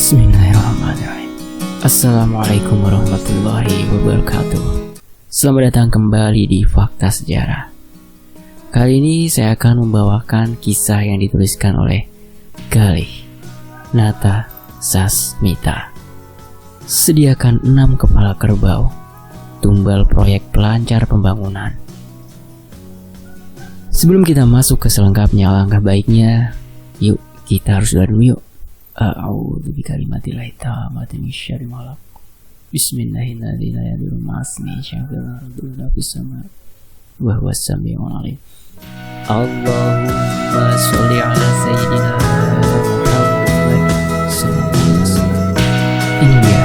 Bismillahirrahmanirrahim. Assalamualaikum warahmatullahi wabarakatuh. Selamat datang kembali di Fakta Sejarah. Kali ini saya akan membawakan kisah yang dituliskan oleh Galih Nata Sasmita. Sediakan 6 kepala kerbau, tumbal proyek pelancar pembangunan. Sebelum kita masuk ke selengkapnya, alangkah baiknya yuk kita harus doa dulu yuk. A'udzu bikalimatillahit tammati min syarri ma khalaq. Bismillahirrahmanirrahim. Wa huwas samiul alim. Allahumma sholli ala sayyidina Muhammad sallallahu alaihi wasallam. Ini dia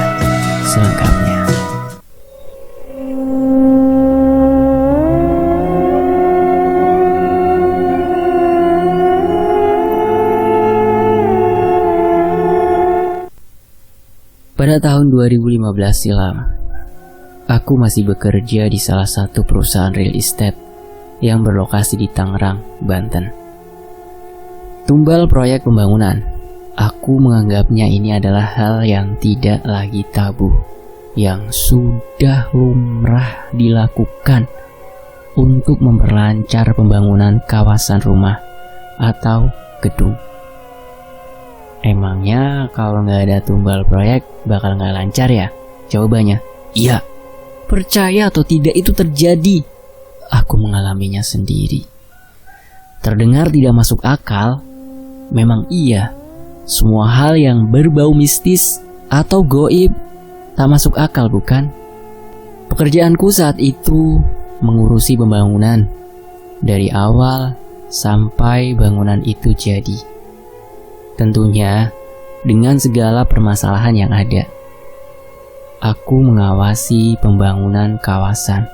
selengkapnya. Pada tahun 2015 silam, aku masih bekerja di salah satu perusahaan real estate yang berlokasi di Tangerang, Banten. Tumbal proyek pembangunan, aku menganggapnya ini adalah hal yang tidak lagi tabu, yang sudah lumrah dilakukan untuk memperlancar pembangunan kawasan rumah atau gedung. Emangnya kalau nggak ada tumbal proyek bakal nggak lancar ya? Jawabannya, iya. Percaya atau tidak itu terjadi. Aku mengalaminya sendiri. Terdengar tidak masuk akal? Memang iya. Semua hal yang berbau mistis atau goib tak masuk akal, bukan? Pekerjaanku saat itu mengurusi pembangunan dari awal sampai bangunan itu jadi. Tentunya dengan segala permasalahan yang ada. Aku mengawasi pembangunan kawasan,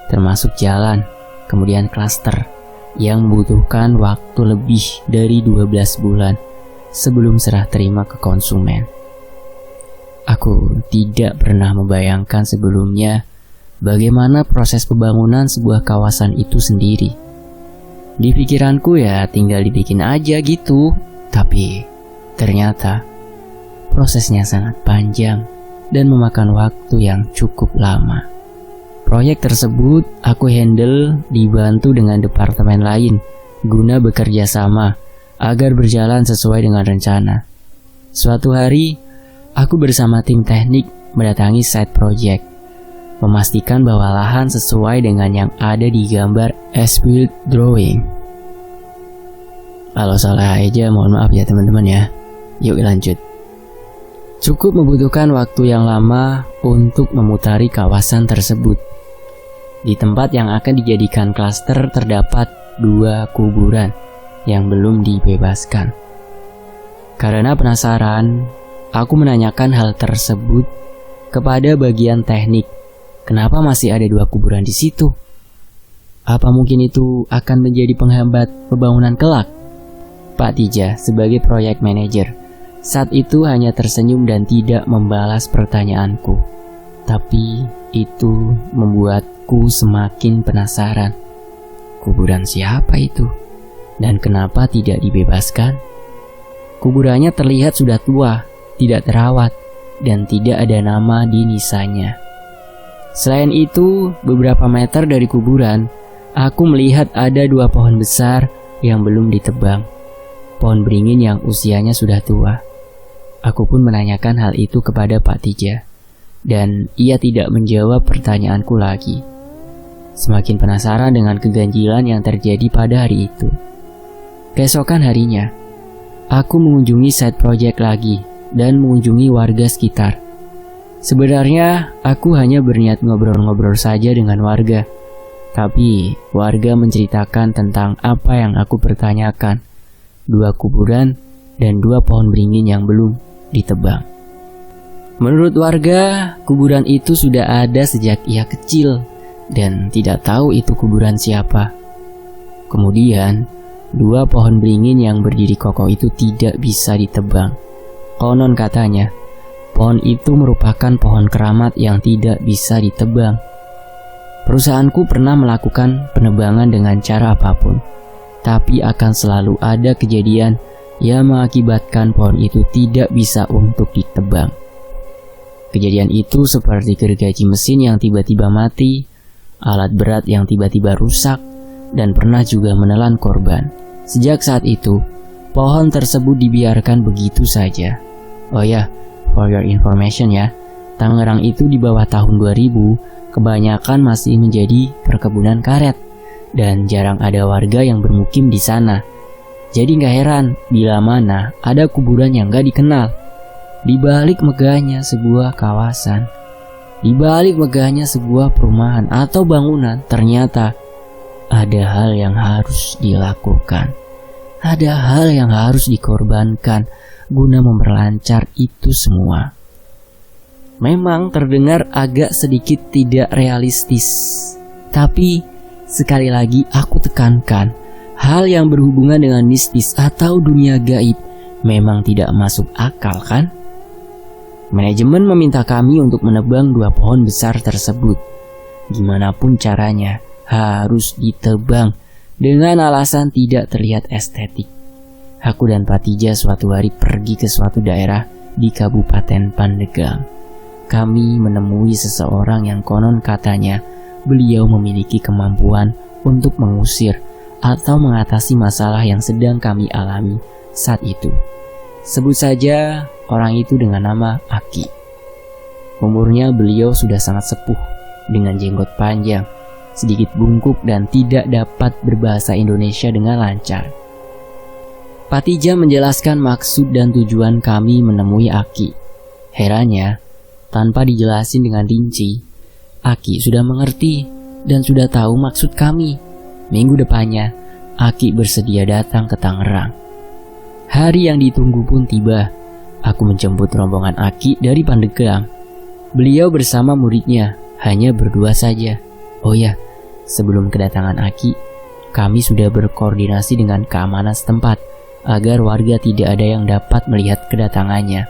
termasuk jalan, kemudian klaster, yang membutuhkan waktu lebih dari 12 bulan sebelum serah terima ke konsumen. Aku tidak pernah membayangkan sebelumnya bagaimana proses pembangunan sebuah kawasan itu sendiri. Di pikiranku ya tinggal dibikin aja gitu. Tapi ternyata prosesnya sangat panjang dan memakan waktu yang cukup lama. Proyek tersebut aku handle dibantu dengan departemen lain guna bekerja sama agar berjalan sesuai dengan rencana. Suatu hari, aku bersama tim teknik mendatangi site project, memastikan bahwa lahan sesuai dengan yang ada di gambar as-built drawing. Kalau salah aja mohon maaf ya teman-teman ya. Yuk lanjut. Cukup membutuhkan waktu yang lama untuk memutari kawasan tersebut. Di tempat yang akan dijadikan klaster terdapat 2 kuburan yang belum dibebaskan. Karena penasaran, aku menanyakan hal tersebut kepada bagian teknik. Kenapa masih ada 2 kuburan di situ? Apa mungkin itu akan menjadi penghambat pembangunan kelak? Pak Tija sebagai proyek manajer saat itu hanya tersenyum dan tidak membalas pertanyaanku. Tapi itu membuatku semakin penasaran. Kuburan siapa itu? Dan kenapa tidak dibebaskan? Kuburannya terlihat sudah tua, tidak terawat, dan tidak ada nama di nisanya. Selain itu, beberapa meter dari kuburan, aku melihat ada 2 pohon besar yang belum ditebang. Pohon beringin yang usianya sudah tua. Aku pun menanyakan hal itu kepada Pak Tija, dan ia tidak menjawab pertanyaanku lagi. Semakin penasaran dengan keganjilan yang terjadi pada hari itu. Keesokan harinya, aku mengunjungi site project lagi dan mengunjungi warga sekitar. Sebenarnya aku hanya berniat ngobrol-ngobrol saja dengan warga, tapi warga menceritakan tentang apa yang aku pertanyakan. 2 kuburan dan 2 pohon beringin yang belum ditebang. Menurut warga, kuburan itu sudah ada sejak ia kecil dan tidak tahu itu kuburan siapa. Kemudian, 2 pohon beringin yang berdiri kokoh itu tidak bisa ditebang. Konon katanya, pohon itu merupakan pohon keramat yang tidak bisa ditebang. Perusahaanku pernah melakukan penebangan dengan cara apapun, tapi akan selalu ada kejadian yang mengakibatkan pohon itu tidak bisa untuk ditebang. Kejadian itu seperti gergaji mesin yang tiba-tiba mati, alat berat yang tiba-tiba rusak, dan pernah juga menelan korban. Sejak saat itu, pohon tersebut dibiarkan begitu saja. Oh ya, for your information ya, Tangerang itu di bawah tahun 2000 kebanyakan masih menjadi perkebunan karet dan jarang ada warga yang bermukim di sana. Jadi gak heran bila mana ada kuburan yang gak dikenal di balik megahnya sebuah kawasan. Di balik megahnya sebuah perumahan atau bangunan, ternyata ada hal yang harus dilakukan. Ada hal yang harus dikorbankan guna memperlancar itu semua. Memang terdengar agak sedikit tidak realistis, tapi sekali lagi aku tekankan, hal yang berhubungan dengan mistis atau dunia gaib memang tidak masuk akal, kan? Manajemen meminta kami untuk menebang 2 pohon besar tersebut. Gimanapun caranya, harus ditebang dengan alasan tidak terlihat estetik. Aku dan Patija suatu hari pergi ke suatu daerah di Kabupaten Pandeglang. Kami menemui seseorang yang konon katanya beliau memiliki kemampuan untuk mengusir atau mengatasi masalah yang sedang kami alami saat itu. Sebut saja orang itu dengan nama Aki. Umurnya beliau sudah sangat sepuh dengan jenggot panjang, sedikit bungkuk dan tidak dapat berbahasa Indonesia dengan lancar. Patija menjelaskan maksud dan tujuan kami menemui Aki. Herannya, tanpa dijelasin dengan rinci, Aki sudah mengerti dan sudah tahu maksud kami. Minggu depannya, Aki bersedia datang ke Tangerang. Hari yang ditunggu pun tiba. Aku menjemput rombongan Aki dari Pandeglang. Beliau bersama muridnya, hanya berdua saja. Oh ya, sebelum kedatangan Aki, kami sudah berkoordinasi dengan keamanan setempat agar warga tidak ada yang dapat melihat kedatangannya.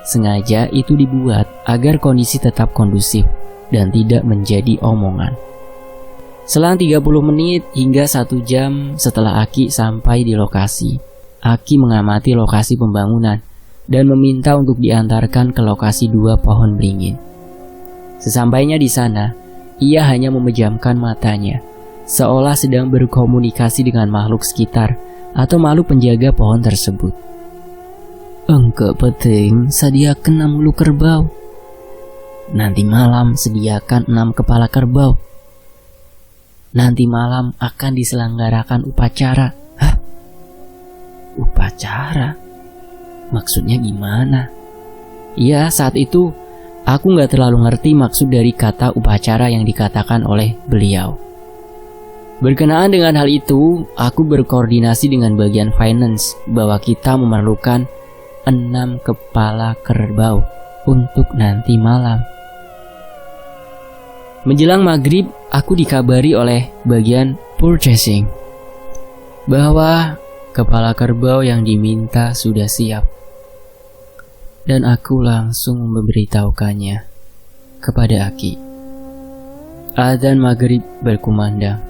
Sengaja itu dibuat agar kondisi tetap kondusif dan tidak menjadi omongan. Selang 30 menit hingga 1 jam setelah Aki sampai di lokasi, Aki mengamati lokasi pembangunan dan meminta untuk diantarkan ke lokasi 2 pohon beringin. Sesampainya di sana, ia hanya memejamkan matanya, seolah sedang berkomunikasi dengan makhluk sekitar atau makhluk penjaga pohon tersebut. Engke penting sediakan 6 ulu kerbau. Nanti malam sediakan 6 kepala kerbau. Nanti malam akan diselenggarakan upacara. Hah? Upacara? Maksudnya gimana? Ya, saat itu aku gak terlalu ngerti maksud dari kata upacara yang dikatakan oleh beliau. Berkenaan dengan hal itu, aku berkoordinasi dengan bagian finance bahwa kita memerlukan 6 kepala kerbau untuk nanti malam. Menjelang maghrib, aku dikabari oleh bagian purchasing bahwa kepala kerbau yang diminta sudah siap. Dan aku langsung memberitahukannya kepada Aki. Adzan maghrib berkumandang.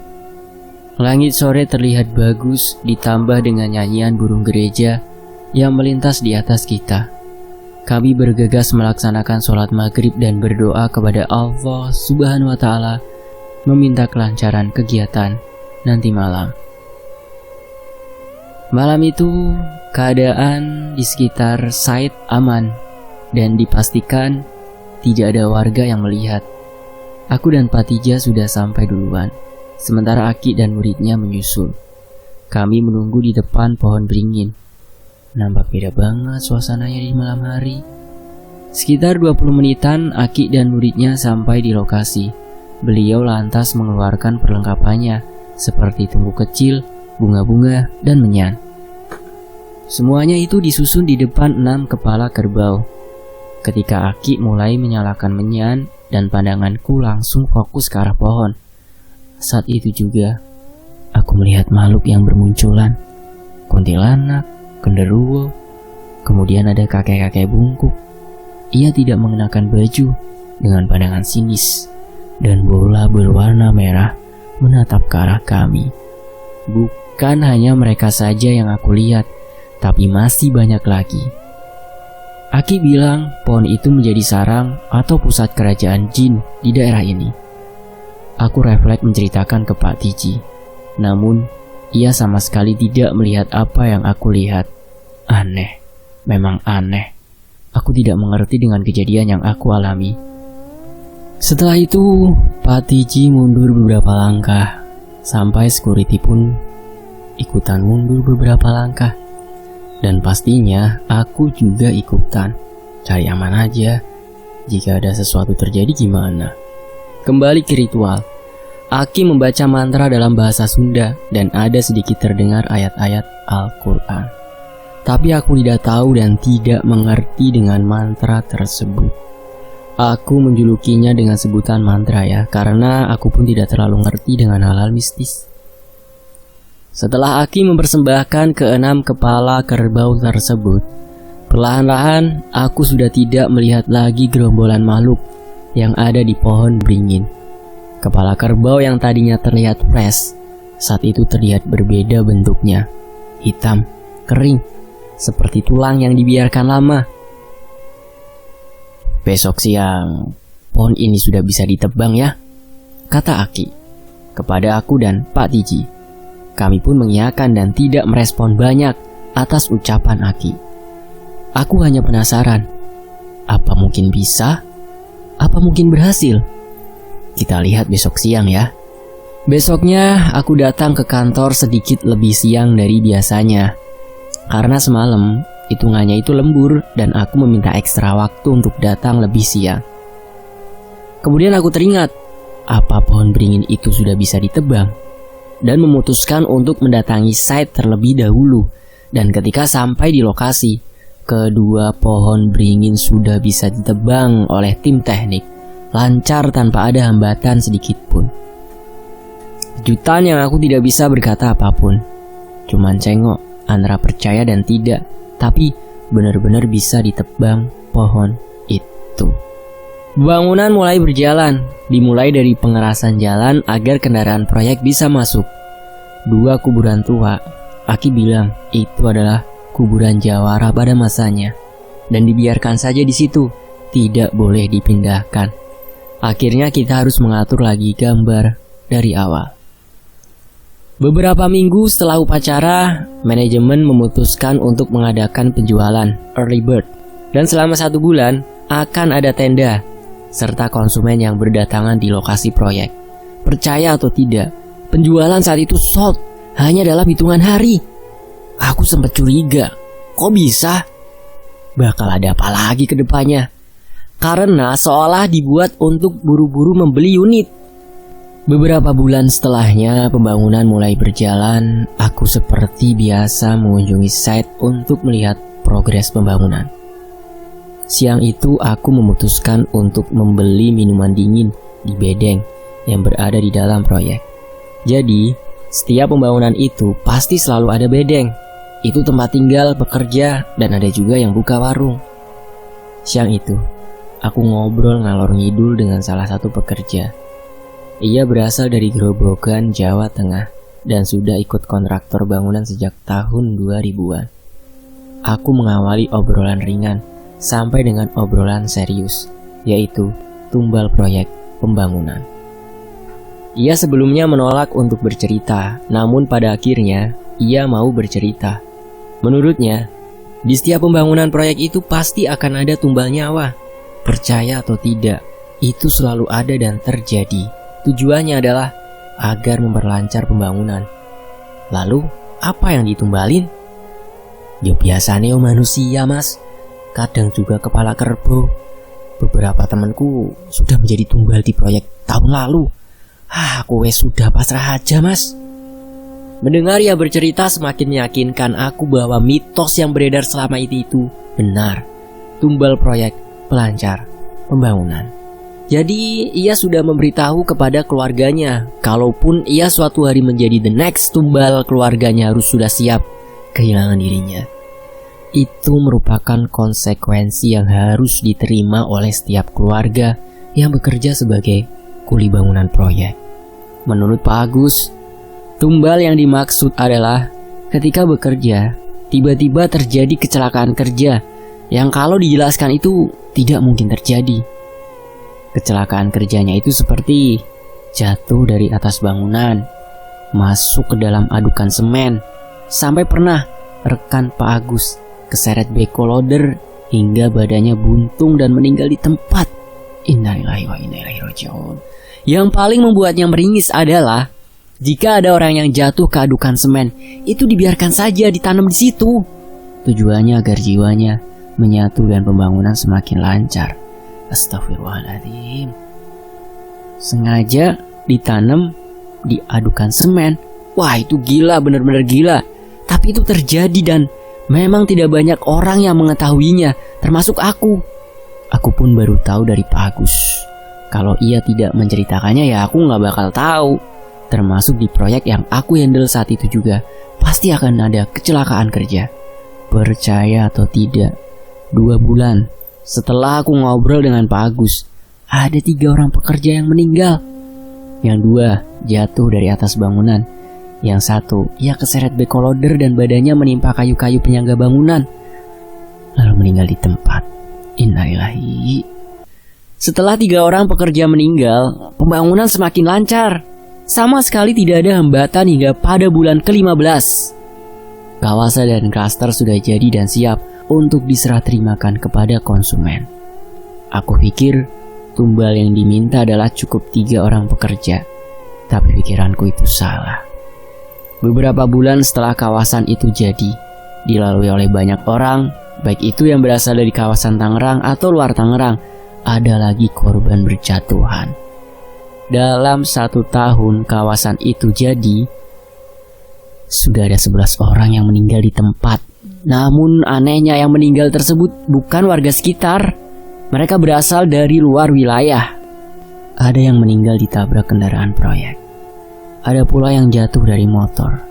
Langit sore terlihat bagus ditambah dengan nyanyian burung gereja yang melintas di atas kita. Kami bergegas melaksanakan sholat maghrib dan berdoa kepada Allah Subhanahu wa Ta'ala meminta kelancaran kegiatan nanti malam. Malam itu keadaan di sekitar site aman dan dipastikan tidak ada warga yang melihat. Aku dan Patija sudah sampai duluan, sementara Aki dan muridnya menyusul. Kami menunggu di depan pohon beringin. Nampak beda banget suasananya di malam hari. Sekitar 20 menitan Aki dan muridnya sampai di lokasi. Beliau lantas mengeluarkan perlengkapannya seperti tungku kecil, bunga-bunga, dan menyan. Semuanya itu disusun di depan 6 kepala kerbau. Ketika Aki mulai menyalakan menyan dan pandanganku langsung fokus ke arah pohon. Saat itu juga aku melihat makhluk yang bermunculan. Kuntilanak, genderuwo, kemudian ada kakek-kakek bungkuk. Ia tidak mengenakan baju dengan pandangan sinis dan bola berwarna merah menatap ke arah kami. Bukan hanya mereka saja yang aku lihat, tapi masih banyak lagi. Aki bilang pohon itu menjadi sarang atau pusat kerajaan jin di daerah ini. Aku refleks menceritakan ke Pak Tiji. Namun, ia sama sekali tidak melihat apa yang aku lihat. Aneh, memang aneh. Aku tidak mengerti dengan kejadian yang aku alami. Setelah itu, Pak Tiji mundur beberapa langkah. Sampai security pun ikutan mundur beberapa langkah. Dan pastinya aku juga ikutan. Cari aman aja. Jika ada sesuatu terjadi gimana? Kembali ke ritual. Aki membaca mantra dalam bahasa Sunda dan ada sedikit terdengar ayat-ayat Al-Quran. Tapi aku tidak tahu dan tidak mengerti dengan mantra tersebut. Aku menjulukinya dengan sebutan mantra ya, karena aku pun tidak terlalu ngerti dengan hal-hal mistis. Setelah Aki mempersembahkan ke-6 kepala kerbau tersebut, perlahan-lahan aku sudah tidak melihat lagi gerombolan makhluk yang ada di pohon beringin. Kepala kerbau yang tadinya terlihat fresh, saat itu terlihat berbeda bentuknya. Hitam, kering, seperti tulang yang dibiarkan lama. Besok siang, pohon ini sudah bisa ditebang ya, kata Aki kepada aku dan Pak Tiji. Kami pun mengiyakan dan tidak merespon banyak atas ucapan Aki. Aku hanya penasaran, apa mungkin bisa? Apa mungkin berhasil? Kita lihat besok siang ya. Besoknya aku datang ke kantor sedikit lebih siang dari biasanya. Karena semalam hitungannya itu lembur dan aku meminta ekstra waktu untuk datang lebih siang. Kemudian aku teringat, apa pohon beringin itu sudah bisa ditebang? Dan memutuskan untuk mendatangi site terlebih dahulu. Dan ketika sampai di lokasi, kedua pohon beringin sudah bisa ditebang oleh tim teknik, lancar tanpa ada hambatan sedikit pun. Kejutan yang aku tidak bisa berkata apapun, cuman cengok antara percaya dan tidak, tapi benar-benar bisa ditebang pohon itu. Bangunan mulai berjalan, dimulai dari pengerasan jalan agar kendaraan proyek bisa masuk. 2 kuburan tua, Aki bilang itu adalah kuburan jawara pada masanya, dan dibiarkan saja di situ, tidak boleh dipindahkan. Akhirnya kita harus mengatur lagi gambar dari awal. Beberapa minggu setelah upacara, manajemen memutuskan untuk mengadakan penjualan early bird, dan selama 1 bulan akan ada tenda serta konsumen yang berdatangan di lokasi proyek. Percaya atau tidak, penjualan saat itu sold hanya dalam hitungan hari. Aku sempat curiga, kok bisa? Bakal ada apa lagi ke depannya? Karena seolah dibuat untuk buru-buru membeli unit. Beberapa bulan setelahnya pembangunan mulai berjalan. Aku seperti biasa mengunjungi site untuk melihat progres pembangunan. Siang itu aku memutuskan untuk membeli minuman dingin di bedeng yang berada di dalam proyek. Jadi, setiap pembangunan itu pasti selalu ada bedeng. Itu tempat tinggal pekerja dan ada juga yang buka warung. Siang itu, aku ngobrol ngalor ngidul dengan salah satu pekerja. Ia berasal dari Grobogan, Jawa Tengah dan sudah ikut kontraktor bangunan sejak tahun 2000-an. Aku mengawali obrolan ringan sampai dengan obrolan serius, yaitu tumbal proyek pembangunan. Ia sebelumnya menolak untuk bercerita, namun pada akhirnya ia mau bercerita. Menurutnya, di setiap pembangunan proyek itu pasti akan ada tumbal nyawa. Percaya atau tidak, itu selalu ada dan terjadi. Tujuannya adalah agar memperlancar pembangunan. Lalu, apa yang ditumbalin? Ya biasanya manusia mas, kadang juga kepala kerbau. Beberapa temanku sudah menjadi tumbal di proyek tahun lalu. Aku sudah pasrah aja mas. Mendengar ia bercerita semakin meyakinkan aku bahwa mitos yang beredar selama itu benar. Tumbal proyek pelancar pembangunan. Jadi ia sudah memberitahu kepada keluarganya, kalaupun ia suatu hari menjadi the next tumbal, keluarganya harus sudah siap kehilangan dirinya. Itu merupakan konsekuensi yang harus diterima oleh setiap keluarga yang bekerja sebagai kuli bangunan proyek. Menurut Pak Agus, tumbal yang dimaksud adalah ketika bekerja, tiba-tiba terjadi kecelakaan kerja yang kalau dijelaskan itu tidak mungkin terjadi. Kecelakaan kerjanya itu seperti jatuh dari atas bangunan, masuk ke dalam adukan semen, sampai pernah rekan Pak Agus keseret beko loader hingga badannya buntung dan meninggal di tempat. Innalillahi wa inna ilaihi raji'un. Yang paling membuatnya meringis adalah jika ada orang yang jatuh ke adukan semen, itu dibiarkan saja ditanam di situ. Tujuannya agar jiwanya menyatu dan pembangunan semakin lancar. Astagfirullahaladzim. Sengaja ditanam di adukan semen. Wah, itu gila, benar-benar gila. Tapi itu terjadi dan memang tidak banyak orang yang mengetahuinya, termasuk aku. Aku pun baru tahu dari Pak Agus. Kalau ia tidak menceritakannya ya aku gak bakal tahu. Termasuk di proyek yang aku handle saat itu juga, pasti akan ada kecelakaan kerja. Percaya atau tidak, 2 bulan setelah aku ngobrol dengan Pak Agus, ada 3 orang pekerja yang meninggal. Yang 2 jatuh dari atas bangunan. Yang 1 ia keseret beko loader dan badannya menimpa kayu-kayu penyangga bangunan, lalu meninggal di tempat. Innalillahi. Setelah 3 orang pekerja meninggal, pembangunan semakin lancar. Sama sekali tidak ada hambatan hingga pada bulan ke-15. Kawasan dan klaster sudah jadi dan siap untuk diserah terimakan kepada konsumen. Aku pikir tumbal yang diminta adalah cukup 3 orang pekerja. Tapi pikiranku itu salah. Beberapa bulan setelah kawasan itu jadi, dilalui oleh banyak orang, baik itu yang berasal dari kawasan Tangerang atau luar Tangerang, ada lagi korban berjatuhan. Dalam 1 tahun kawasan itu jadi, sudah ada 11 orang yang meninggal di tempat. Namun anehnya yang meninggal tersebut bukan warga sekitar. Mereka berasal dari luar wilayah. Ada yang meninggal ditabrak kendaraan proyek. Ada pula yang jatuh dari motor.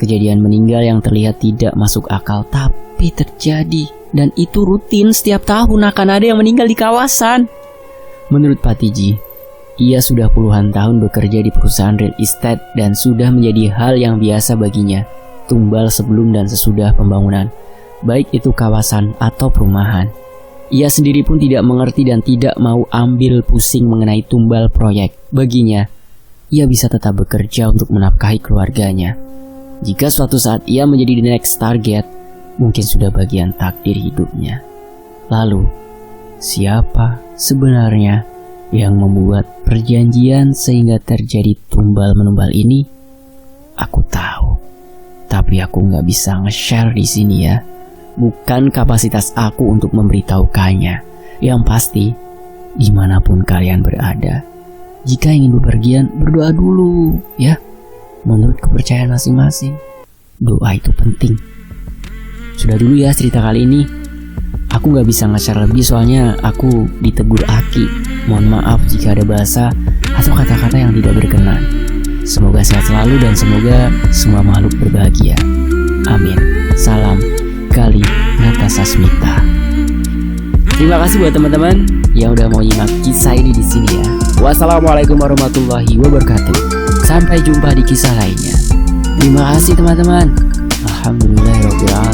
Kejadian meninggal yang terlihat tidak masuk akal tapi terjadi. Dan itu rutin, setiap tahun akan ada yang meninggal di kawasan. Menurut Pak Tiji, ia sudah puluhan tahun bekerja di perusahaan real estate dan sudah menjadi hal yang biasa baginya, tumbal sebelum dan sesudah pembangunan, baik itu kawasan atau perumahan. Ia sendiri pun tidak mengerti dan tidak mau ambil pusing mengenai tumbal proyek. Baginya, ia bisa tetap bekerja untuk menafkahi keluarganya. Jika suatu saat ia menjadi the next target, mungkin sudah bagian takdir hidupnya. Lalu, siapa sebenarnya yang membuat perjanjian sehingga terjadi tumbal-menumbal ini? Aku tahu, tapi aku nggak bisa nge-share di sini ya. Bukan kapasitas aku untuk memberitahukannya. Yang pasti, dimanapun kalian berada, jika ingin bepergian, berdoa dulu ya. Menurut kepercayaan masing-masing, doa itu penting. Sudah dulu ya cerita kali ini. Aku gak bisa nge-share lebih soalnya aku ditegur Aki. Mohon maaf jika ada bahasa atau kata-kata yang tidak berkenan. Semoga sehat selalu dan semoga semua makhluk berbahagia. Amin. Salam Gali Natasha Smita. Terima kasih buat teman-teman yang udah mau nyimak kisah ini di sini ya. Wassalamualaikum warahmatullahi wabarakatuh. Sampai jumpa di kisah lainnya. Terima kasih teman-teman. Alhamdulillahirobbilalamin.